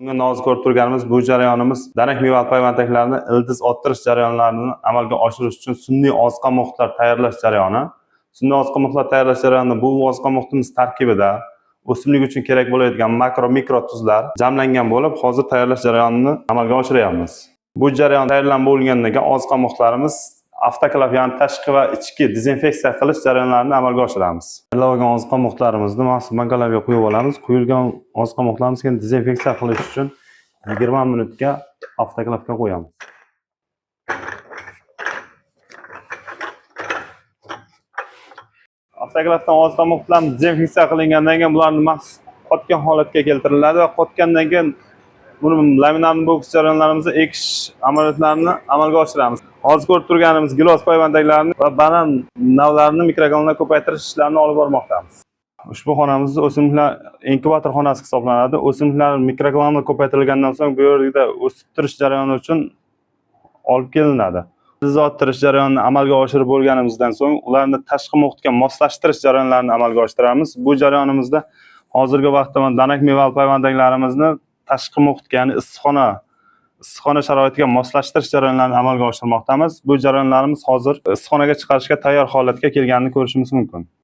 Bugun hozir ko'rib turganimiz bu jarayonimiz darak meva payvantaklarini ildiz ottirish jarayonlarini amalga oshirish uchun sun'iy oziq-ovqatlar tayyorlash jarayoni. Sun'iy oziq-ovqatlar tayyorlash jarayonida bu oziq-ovqatimiz tarkibida o'simlik uchun kerak bo'ladigan makro-mikro tuzlar jamlangan bo'lib, hozir tayyorlash jarayonini amalga oshiryapmiz. Bu jarayon tayyorlanib bo'lgandan keyin oziq-ovqatlarimiz avtoklav, ya'ni tashqi va ichki dezinfeksiya qilish jarayonlarini amalga oshiramiz. Tayyorlangan oziq-ovqatlarimizni maxsus bankalarga quyib olamiz. Quyilgan oziq-ovqatlarimizni keyin dezinfeksiya qilish uchun 20 minutga avtoklavga qo'yamiz. Avtoklavdan oziq-ovqatlarimiz dezinfeksiya qilingandan keyin bularni maxsus qotgan holatga keltiriladi va qotgandan keyin buni laminarli boks jarayonlarimizda ekish amaliyotlarini amalga oshiramiz. Hozir ko'rib turganimiz gilos payvantaklarini va banan navlarini mikrokonda ko'paytirish ishlarini olib bormoqdamiz. Ushbu xonamizda o'simliklar inkubator xonasi hisoblanadi. O'simliklar mikrokonda ko'paytirilgandan so'ng bu yerda o'sib turish jarayoni uchun olib kelinadi. Ildiz ottirish jarayonini amalga oshirib bo'lganimizdan so'ng ularni tashqi muhitga moslashtirish jarayonlarini amalga oshiramiz. Bu jarayonimizda hozirgi vaqtda danak meva payvandaklarimizni tashqi muhitga, ya'ni issiqxona sharoitiga moslashtirish jarayonlarini amalga oshirmoqdamiz. Bu jarayonlarimiz hozir issiqxonaga chiqarishga tayyor holatga kelganini ko'rishimiz mumkin.